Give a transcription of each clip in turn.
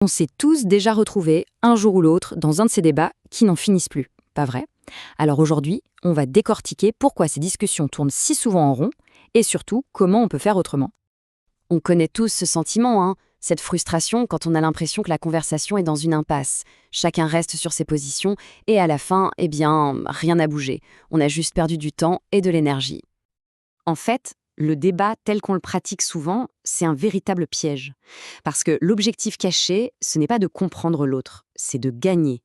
On s'est tous déjà retrouvés, un jour ou l'autre, dans un de ces débats qui n'en finissent plus, pas vrai? Alors aujourd'hui, on va décortiquer pourquoi ces discussions tournent si souvent en rond et surtout comment on peut faire autrement. On connaît tous ce sentiment, cette frustration quand on a l'impression que la conversation est dans une impasse. Chacun reste sur ses positions et à la fin, rien n'a bougé. On a juste perdu du temps et de l'énergie. En fait, le débat tel qu'on le pratique souvent, c'est un véritable piège. Parce que l'objectif caché, ce n'est pas de comprendre l'autre, c'est de gagner.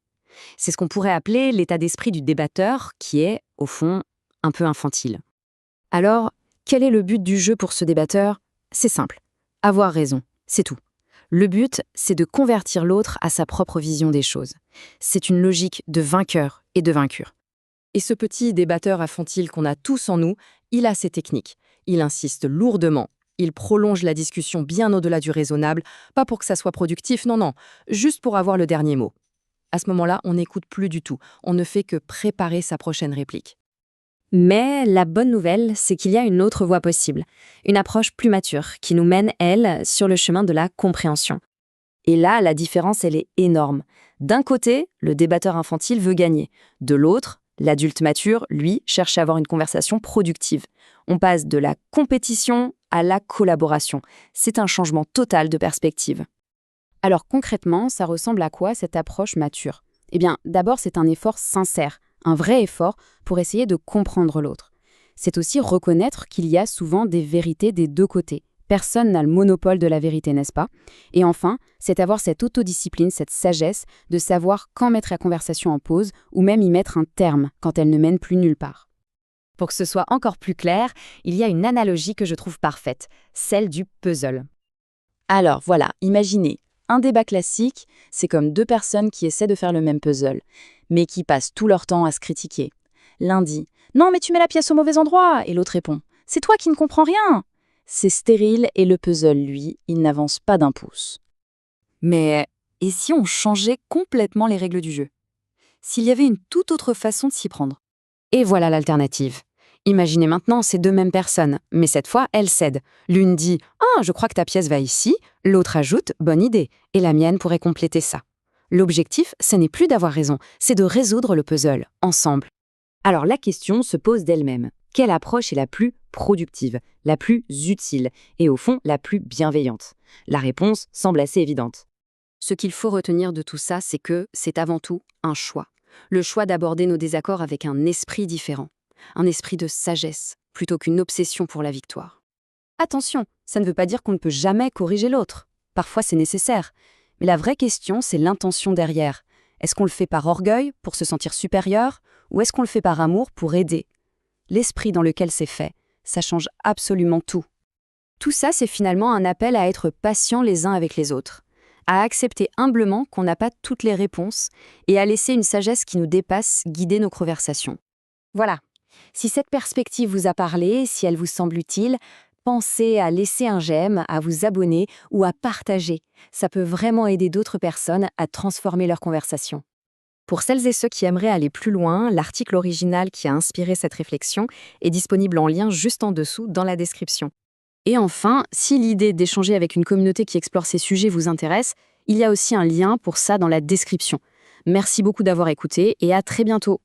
C'est ce qu'on pourrait appeler l'état d'esprit du débatteur qui est, au fond, un peu infantile. Alors, quel est le but du jeu pour ce débatteur? C'est simple. Avoir raison, c'est tout. Le but, c'est de convertir l'autre à sa propre vision des choses. C'est une logique de vainqueur et de vaincu. Et ce petit débatteur infantile qu'on a tous en nous, il a ses techniques. Il insiste lourdement. Il prolonge la discussion bien au-delà du raisonnable, pas pour que ça soit productif, non, juste pour avoir le dernier mot. À ce moment-là, on n'écoute plus du tout. On ne fait que préparer sa prochaine réplique. Mais la bonne nouvelle, c'est qu'il y a une autre voie possible. Une approche plus mature, qui nous mène, elle, sur le chemin de la compréhension. Et là, la différence, elle est énorme. D'un côté, le débatteur infantile veut gagner. De l'autre, l'adulte mature, lui, cherche à avoir une conversation productive. On passe de la compétition à la collaboration. C'est un changement total de perspective. Alors concrètement, ça ressemble à quoi cette approche mature? D'abord, c'est un effort sincère, un vrai effort pour essayer de comprendre l'autre. C'est aussi reconnaître qu'il y a souvent des vérités des deux côtés. Personne n'a le monopole de la vérité, n'est-ce pas? Et enfin, c'est avoir cette autodiscipline, cette sagesse de savoir quand mettre la conversation en pause ou même y mettre un terme quand elle ne mène plus nulle part. Pour que ce soit encore plus clair, il y a une analogie que je trouve parfaite, celle du puzzle. Alors voilà, imaginez, un débat classique, c'est comme deux personnes qui essaient de faire le même puzzle, mais qui passent tout leur temps à se critiquer. L'un dit « Non mais tu mets la pièce au mauvais endroit » et l'autre répond « C'est toi qui ne comprends rien !» C'est stérile et le puzzle, lui, il n'avance pas d'un pouce. Mais et si on changeait complètement les règles du jeu? S'il y avait une toute autre façon de s'y prendre? Et voilà l'alternative. Imaginez maintenant ces deux mêmes personnes, mais cette fois, elles cèdent. L'une dit « Ah, je crois que ta pièce va ici », l'autre ajoute « Bonne idée », et la mienne pourrait compléter ça. L'objectif, ce n'est plus d'avoir raison, c'est de résoudre le puzzle, ensemble. Alors la question se pose d'elle-même. Quelle approche est la plus productive, la plus utile et au fond la plus bienveillante? La réponse semble assez évidente. Ce qu'il faut retenir de tout ça, c'est que c'est avant tout un choix. Le choix d'aborder nos désaccords avec un esprit différent. Un esprit de sagesse, plutôt qu'une obsession pour la victoire. Attention, ça ne veut pas dire qu'on ne peut jamais corriger l'autre. Parfois c'est nécessaire. Mais la vraie question, c'est l'intention derrière. Est-ce qu'on le fait par orgueil, pour se sentir supérieur, ou est-ce qu'on le fait par amour, pour aider? L'esprit dans lequel c'est fait, ça change absolument tout. Tout ça, c'est finalement un appel à être patients les uns avec les autres, à accepter humblement qu'on n'a pas toutes les réponses et à laisser une sagesse qui nous dépasse guider nos conversations. Voilà. Si cette perspective vous a parlé, si elle vous semble utile, pensez à laisser un j'aime, à vous abonner ou à partager. Ça peut vraiment aider d'autres personnes à transformer leur conversation. Pour celles et ceux qui aimeraient aller plus loin, l'article original qui a inspiré cette réflexion est disponible en lien juste en dessous dans la description. Et enfin, si l'idée d'échanger avec une communauté qui explore ces sujets vous intéresse, il y a aussi un lien pour ça dans la description. Merci beaucoup d'avoir écouté et à très bientôt.